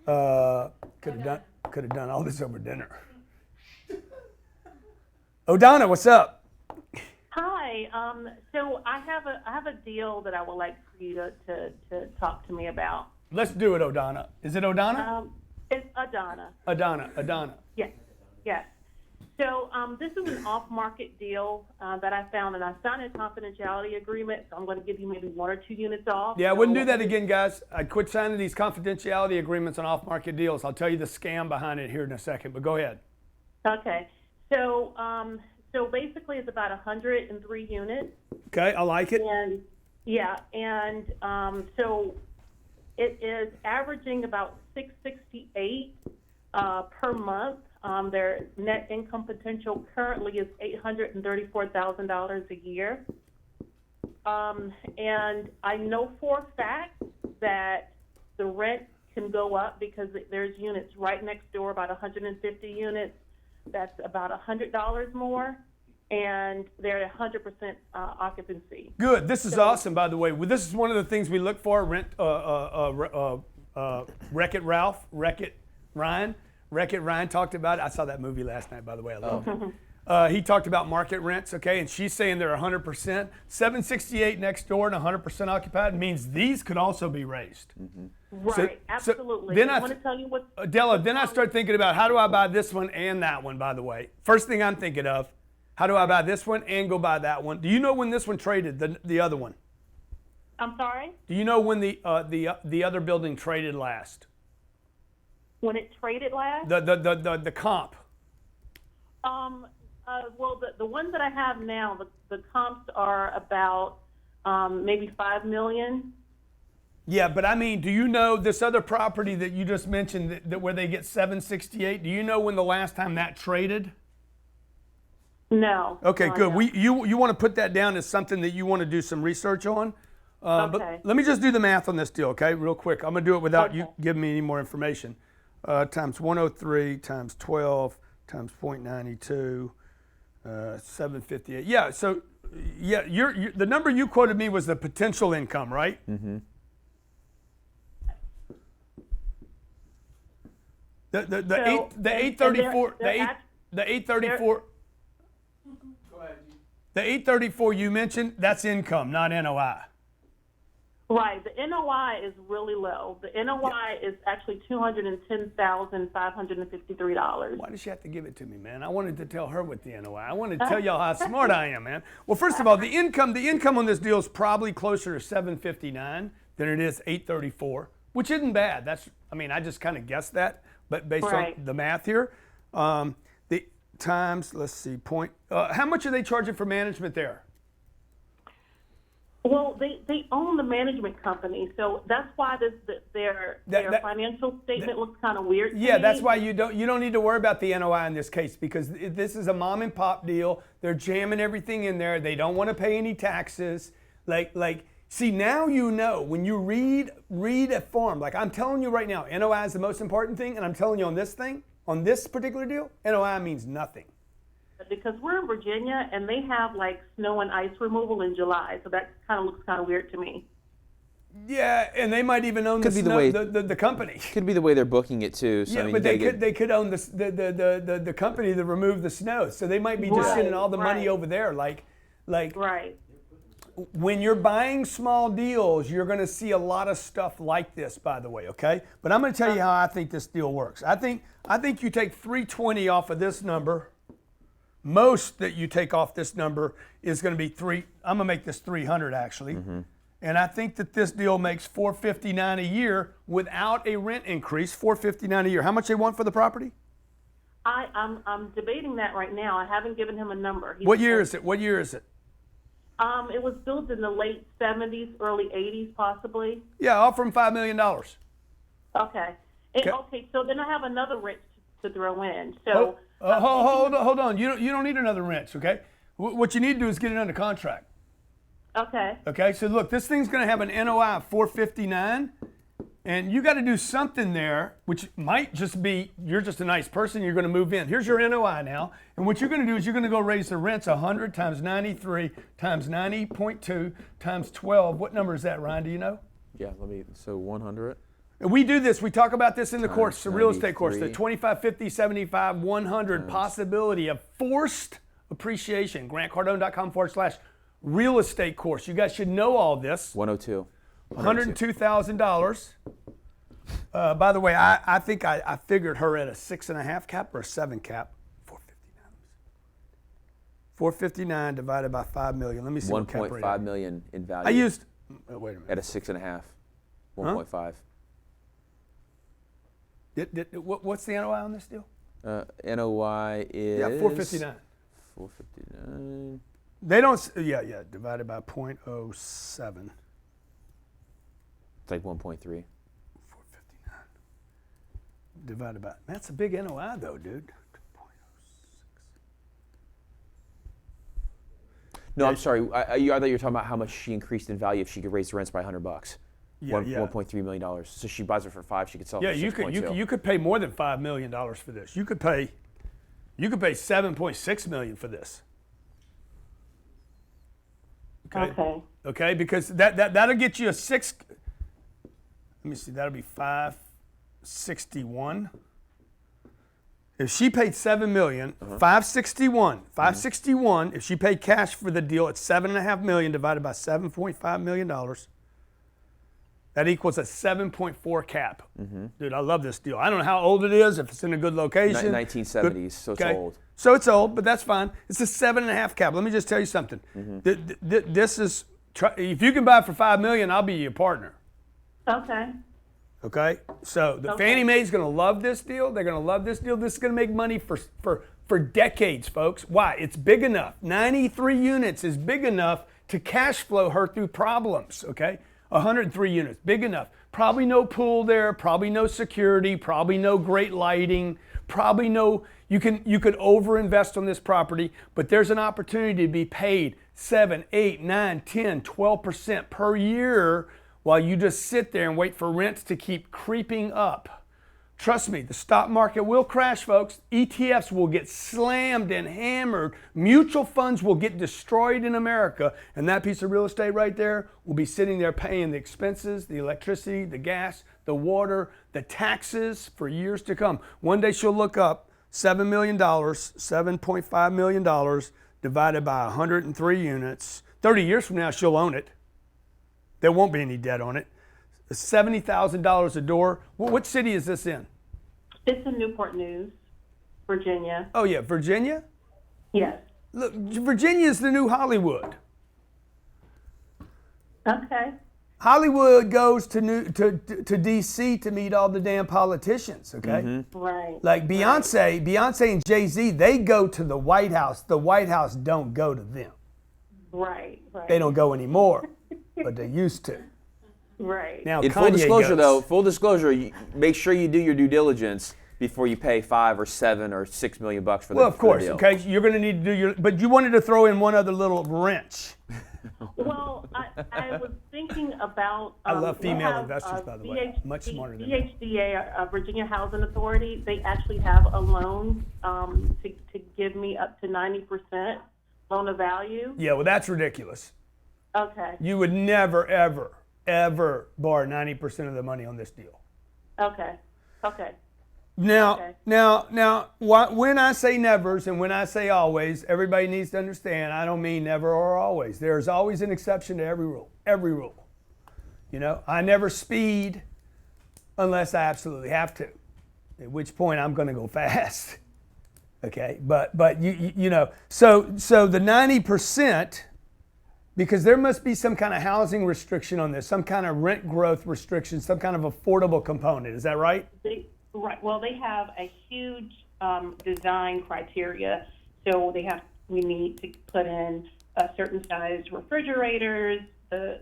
Could have done all this over dinner. O'Donna, what's up? Hi. So I have a deal that I would like for you to talk to me about. Let's do it, O'Donna. Is it O'Donna? It's Adana. Adana. Yes. So this is an off-market deal that I found, and I signed a confidentiality agreement. So I'm going to give you maybe 1 or 2 units off. Yeah, I wouldn't do that again, guys. I'd quit signing these confidentiality agreements on off-market deals. I'll tell you the scam behind it here in a second, but go ahead. Okay. So basically, it's about 103 units. Okay, I like it. So it is averaging about $668 per month. Their net income potential currently is $834,000 a year. And I know for a fact that the rent can go up because there's units right next door, about 150 units. That's about $100 more, and they're at 100% occupancy. Good. This is awesome, by the way. Well, this is one of the things we look for. Wreck-It Ralph, Wreck-It Ryan. Wreck-It Ryan talked about it. I saw that movie last night, by the way. I love it. He talked about market rents, okay, and she's saying they're 100%. 768 next door and 100% occupied means these could also be raised. Right, absolutely. Then I want to tell you what. Della, then I start thinking about how do I buy this one and that one, by the way. First thing I'm thinking of, how do I buy this one and go buy that one? Do you know when this one traded, the other one? I'm sorry? Do you know when the other building traded last? When it traded last? The comp. Well, the ones that I have now, the comps are about maybe $5 million. Yeah, but I mean, do you know this other property that you just mentioned that where they get 768? Do you know when the last time that traded? No. Okay, no, good. You want to put that down as something that you want to do some research on. Okay. But let me just do the math on this deal, okay, real quick. I'm going to do it without you giving me any more information. Times 103 times 12 times 0.92, 758. Yeah, so yeah, the number you quoted me was the potential income, right? Mm-hmm. The 834 the 834 the 834 you mentioned, that's income, not NOI. Right. The NOI is really low. The NOI is actually $210,553. Why does she have to give it to me, man? I wanted to tell her what the NOI. I wanted to tell y'all how smart I am, man. Well, first of all, the income on this deal is probably closer to 759 than it is 834, which isn't bad. I just kind of guessed that, but based on the math here, the times, let's see, how much are they charging for management there? Well, they own the management company, so that's why their financial statement looks kind of weird to me. That's why you don't need to worry about the NOI in this case, because this is a mom and pop deal. They're jamming everything in there. They don't want to pay any taxes. See, now you know when you read a form. Like I'm telling you right now, NOI is the most important thing, and I'm telling you on this particular deal, NOI means nothing. Because we're in Virginia and they have like snow and ice removal in July, so that kind of looks kind of weird to me. Yeah, and they might even own the company. Could be the way they're booking it too. So, but they could own the company that removed the snow, so they might be just sending all the money over there. Like. Right. When you're buying small deals, you're going to see a lot of stuff like this, by the way. Okay, but I'm going to tell you how I think this deal works. I think you take 320 off of this number. Most that you take off this number is going to be I'm going to make this 300 actually. Mm-hmm. And I think that this deal makes $459 a year without a rent increase, $459 a year. How much they want for the property? I'm debating that right now. I haven't given him a number. What year is it? It was built in the late 70s, early 80s possibly. Yeah, offer him $5 million. Okay. Okay, so then I have another wrench to throw in. So. Hold on. You don't need another wrench, okay? What you need to do is get it under contract. Okay. Okay, so look, this thing's going to have an NOI of 459, and you got to do something there, which might just be you're just a nice person, you're going to move in. Here's your NOI now, and what you're going to do is you're going to go raise the rents 100 times 93 times 90.2 times 12. What number is that, Ryan? Do you know? Yeah, 100. We do this. We talk about this in the course, the real estate course, the 25, 50, 75, 100 possibility of forced appreciation. GrantCardone.com/real estate course. You guys should know all this. 102. $102,000. By the way, I think I figured her at a 6.5 cap or a 7 cap. 459 divided by 5 million. Let me see what cap rate. 1.5 million in value. I used. Wait a minute. At a 6.5. 1.5. What's the NOI on this deal? NOI is 459. 459. They don't. Divided by 0.07. It's like 1.3. 459 divided by. That's a big NOI though, dude. 2.06. No, I'm sorry. I thought you were talking about how much she increased in value if she could raise the rents by $100. $1.3 million. So she buys it for $5 million. She could sell it for $6.2. You could pay more than $5 million for this. You could pay $7.6 million for this. Okay, because that'll get you a 6. Let me see. That'll be 561. If she paid $7 million, 561. If she paid cash for the deal, it's $7.5 million divided by $7.5 million. That equals a 7.4 cap. Mm-hmm. Dude, I love this deal. I don't know how old it is, if it's in a good location. 1970s, so it's old. So it's old, but that's fine. It's a 7.5 cap. Let me just tell you something. Mm-hmm. This is, if you can buy it for $5 million, I'll be your partner. Okay? So the Fannie Mae's going to love this deal. They're going to love this deal. This is going to make money for decades, folks. Why? It's big enough. 93 units is big enough to cash flow her through problems, okay? 103 units, big enough. Probably no pool there, probably no security, probably no great lighting, probably know you could overinvest on this property, but there's an opportunity to be paid 7, 8, 9, 10, 12% per year while you just sit there and wait for rents to keep creeping up. Trust me, the stock market will crash, folks. ETFs will get slammed and hammered. Mutual funds will get destroyed in America. And that piece of real estate right there will be sitting there paying the expenses, the electricity, the gas, the water, the taxes for years to come. One day she'll look up $7 million, $7.5 million divided by 103 units. 30 years from now, she'll own it. There won't be any debt on it. $70,000 a door. What city is this in? It's in Newport News, Virginia. Oh yeah, Virginia? Yes. Look, Virginia is the new Hollywood. Okay. Hollywood goes to DC to meet all the damn politicians, okay? Mm-hmm. Right. Like Beyonce and Jay-Z, they go to the White House. The White House don't go to them. Right. They don't go anymore, but they used to. Right. Now, In Kanye full disclosure, goes. though, make sure you do your due diligence before you pay $5 or $7 or $6 million for the Well, of course, deal. okay. You're going to need to do your, but you wanted to throw in one other little wrench. Well, I was thinking about. I love they female have, investors, by the way. Much smarter than me. VHDA, Virginia Housing Authority, they actually have a loan to give me up to 90% loan of value. Yeah, well, that's ridiculous. Okay. You would never, ever borrow 90% of the money on this deal. Okay. Now, Okay. when I say nevers and when I say always, everybody needs to understand I don't mean never or always. There's always an exception to every rule. Every rule. You know, I never speed unless I absolutely have to, at which point I'm going to go fast. Okay, but you know, so the 90%, because there must be some kind of housing restriction on this, some kind of rent growth restriction, some kind of affordable component. Is that right? Right. Well, they have a huge design criteria. So we need to put in a certain size refrigerators. The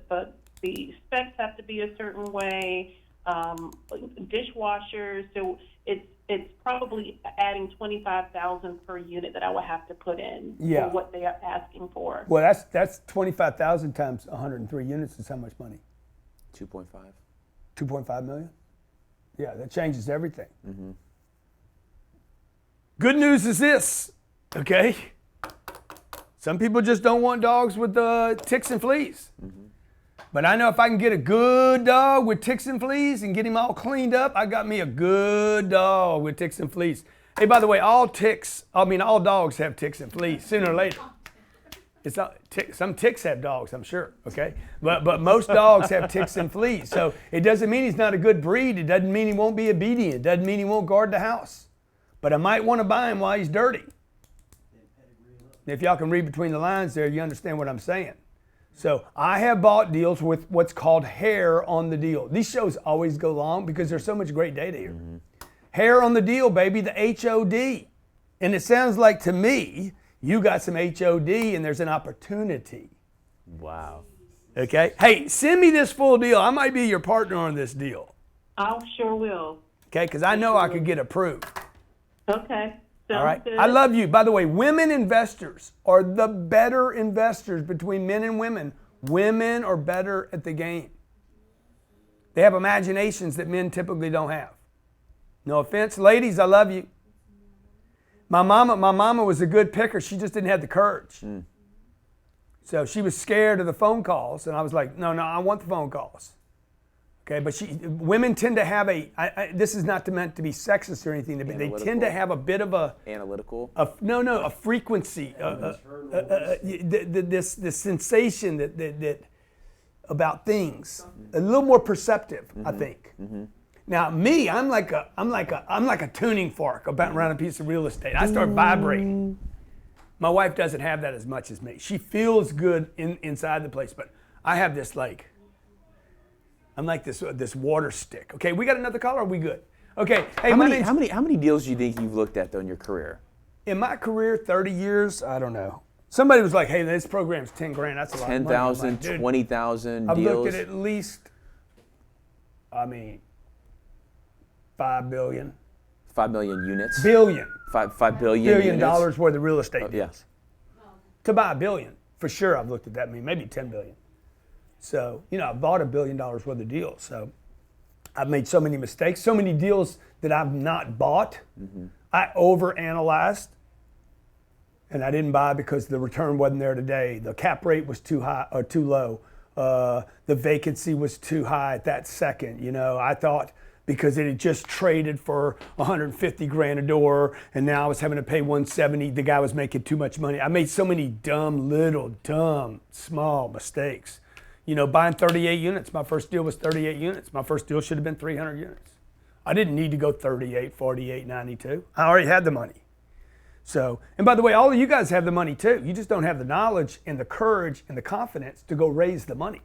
specs have to be a certain way. Dishwashers. So it's probably adding $25,000 per unit that I would have to put in for what they are asking for. Well, that's 25,000 times 103 units is how much money? 2.5. 2.5 million? Yeah, that changes everything. Mm-hmm. Good news is this, okay? Some people just don't want dogs with ticks and fleas. Mm-hmm. But I know if I can get a good dog with ticks and fleas and get him all cleaned up, I got me a good dog with ticks and fleas. Hey, by the way, all dogs have ticks and fleas sooner or later. It's not some ticks have dogs, I'm sure, okay? But most dogs have ticks and fleas. So it doesn't mean he's not a good breed. It doesn't mean he won't be obedient. It doesn't mean he won't guard the house. But I might want to buy him while he's dirty. If y'all can read between the lines there, you understand what I'm saying. So I have bought deals with what's called hair on the deal. These shows always go long because there's so much great data here. Mm-hmm. Hair on the deal, baby, the HOD. And it sounds like to me, you got some HOD and there's an opportunity. Wow. Okay. Hey, send me this full deal. I might be your partner on this deal. I sure will. Okay, because I know I could get approved. Okay. All right. Good. I love you. By the way, women investors are the better investors between men and women. Women are better at the game. They have imaginations that men typically don't have. No offense, ladies, I love you. My mama was a good picker. She just didn't have the courage. Mm. So she was scared of the phone calls, and I was like, no, I want the phone calls. Okay, but women tend to have this is not meant to be sexist or anything, but they tend to have a bit of a analytical. A frequency, this sensation that about things, a little more perceptive, mm-hmm. I think. Mm-hmm. Now me, I'm like a tuning fork around a piece of real estate. I start vibrating. My wife doesn't have that as much as me. She feels good inside the place, but I have this I'm like this water stick. Okay, we got another caller. Are we good? Okay. Hey, how many deals do you think you've looked at though in your career? In my career, 30 years, I don't know. Somebody was like, "Hey, this program's $10,000. That's a lot of money." 10,000, 20,000 deals. I've looked at least, $5 billion, 5 million units. Billion. $5 billion Billion units. worth of real estate Yeah. deals. To buy $1 billion, for sure I've looked at that, maybe 10 billion. So, I bought $1 billion worth of deals. So I've made so many mistakes, so many deals that I've not bought. I overanalyzed, and I didn't buy because the return wasn't there today. The cap rate was too high or too low. The vacancy was too high at that second. I thought because it had just traded for 150 grand a door, and now I was having to pay 170. The guy was making too much money. I made so many dumb, small mistakes. Buying 38 units. My first deal was 38 units. My first deal should have been 300 units. I didn't need to go 38, 48, 92. I already had the money. So, and by the way, all of you guys have the money too. You just don't have the knowledge and the courage and the confidence to go raise the money.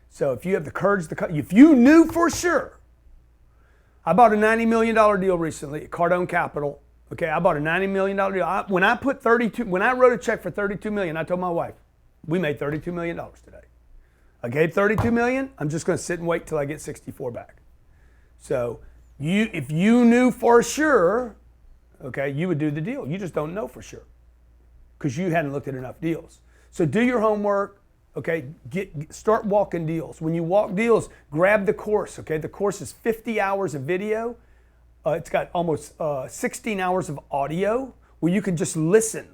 So if you have the courage, if you knew for sure, I bought a $90 million deal recently at Cardone Capital. Okay, I bought a $90 million deal. When I wrote a check for $32 million, I told my wife, we made $32 million today. I gave $32 million. I'm just going to sit and wait till I get 64 back. So if you knew for sure, okay, you would do the deal. You just don't know for sure because you hadn't looked at enough deals. So do your homework. Okay, start walking deals. When you walk deals, grab the course. Okay, the course is 50 hours of video. It's got almost 16 hours of audio where you can just listen.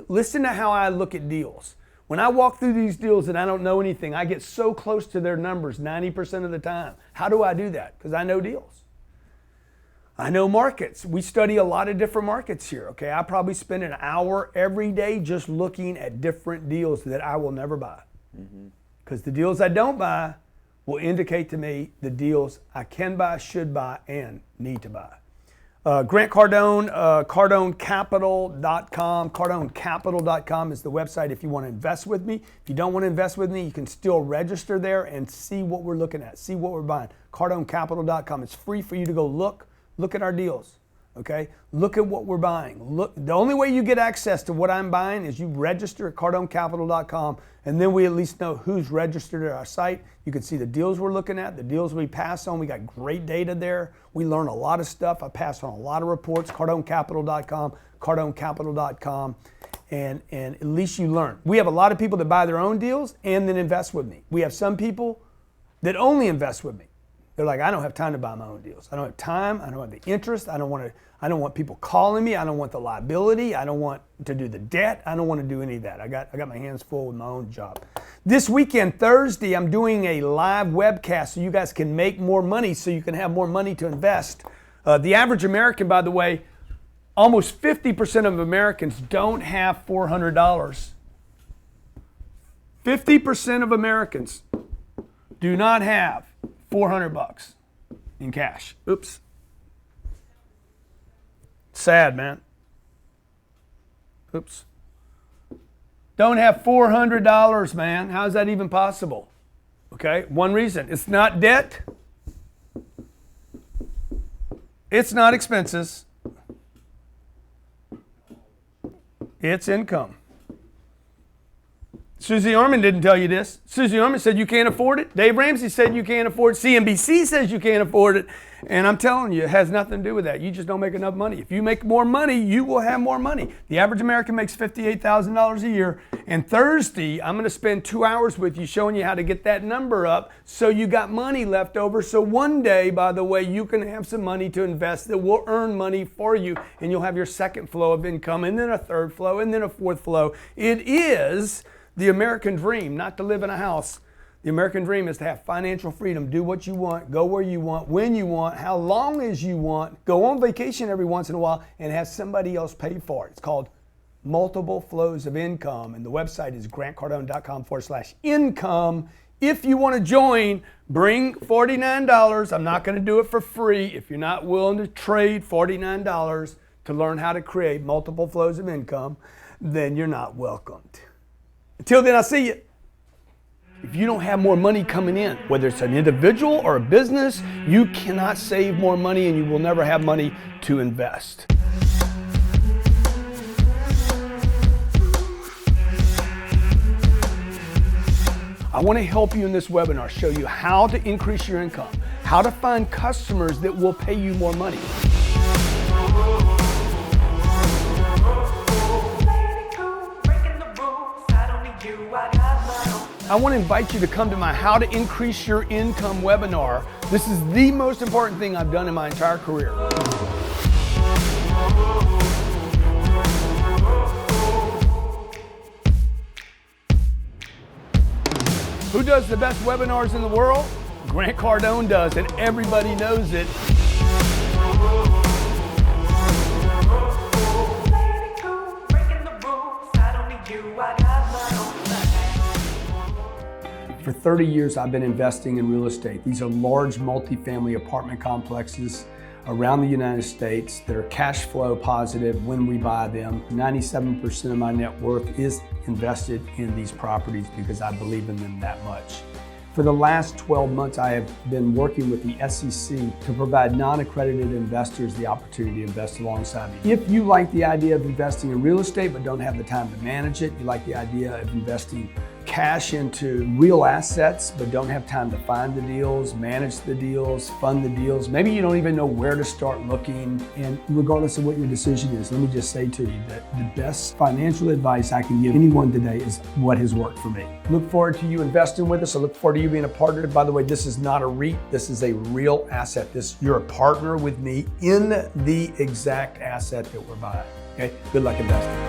Listen to how I look at deals. When I walk through these deals and I don't know anything, I get so close to their numbers 90% of the time. How do I do that? Because I know deals. I know markets. We study a lot of different markets here. Okay, I probably spend an hour every day just looking at different deals that I will never buy. Because the deals I don't buy will indicate to me the deals I can buy, should buy, and need to buy. Grant Cardone, CardoneCapital.com. CardoneCapital.com is the website if you want to invest with me. If you don't want to invest with me, you can still register there and see what we're looking at, see what we're buying. CardoneCapital.com. It's free for you to go look at our deals. Okay, look at what we're buying. Look, the only way you get access to what I'm buying is you register at CardoneCapital.com, and then we at least know who's registered at our site. You can see the deals we're looking at, the deals we pass on. We got great data there. We learn a lot of stuff. I pass on a lot of reports. CardoneCapital.com, CardoneCapital.com, and at least you learn. We have a lot of people that buy their own deals and then invest with me. We have some people that only invest with me. They're like, I don't have time to buy my own deals. I don't have time. I don't have the interest. I don't want people calling me. I don't want the liability. I don't want to do the debt. I don't want to do any of that. I got my hands full with my own job. This weekend, Thursday, I'm doing a live webcast so you guys can make more money, so you can have more money to invest. The average American, by the way, almost 50% of Americans don't have $400. 50% of Americans do not have $400 in cash. Oops. Sad, man. Oops. Don't have $400, man. How is that even possible? Okay, one reason. It's not debt. It's not expenses. It's income. Susie Orman didn't tell you this. Susie Orman said you can't afford it. Dave Ramsey said you can't afford it. CNBC says you can't afford it. And I'm telling you, it has nothing to do with that. You just don't make enough money. If you make more money, you will have more money. The average American makes $58,000 a year. And Thursday, I'm going to spend 2 hours with you showing you how to get that number up so you got money left over. So one day, by the way, you can have some money to invest that will earn money for you. And you'll have your second flow of income, and then a third flow, and then a fourth flow. It is the American dream, not to live in a house. The American dream is to have financial freedom, do what you want, go where you want, when you want, how long as you want, go on vacation every once in a while, and have somebody else pay for it. It's called multiple flows of income, and the website is grantcardone.com/income. If you want to join, bring $49. I'm not going to do it for free. If you're not willing to trade $49 to learn how to create multiple flows of income, then you're not welcomed. Until then, I'll see you. If you don't have more money coming in, whether it's an individual or a business, you cannot save more money, and you will never have money to invest. I want to help you in this webinar, show you how to increase your income, how to find customers that will pay you more money. I want to invite you to come to my How to Increase Your Income webinar. This is the most important thing I've done in my entire career. Who does the best webinars in the world? Grant Cardone does, and everybody knows it. For 30 years, I've been investing in real estate. These are large multifamily apartment complexes around the United States that are cash flow positive when we buy them. 97% of my net worth is invested in these properties because I believe in them that much. For the last 12 months, I have been working with the SEC to provide non-accredited investors the opportunity to invest alongside me. If you like the idea of investing in real estate but don't have the time to manage it, you like the idea of investing cash into real assets but don't have time to find the deals, manage the deals, fund the deals. Maybe you don't even know where to start looking. And regardless of what your decision is, let me just say to you that the best financial advice I can give anyone today is what has worked for me. Look forward to you investing with us. I look forward to you being a partner. By the way, this is not a REIT. This is a real asset. You're a partner with me in the exact asset that we're buying. Okay? Good luck investing.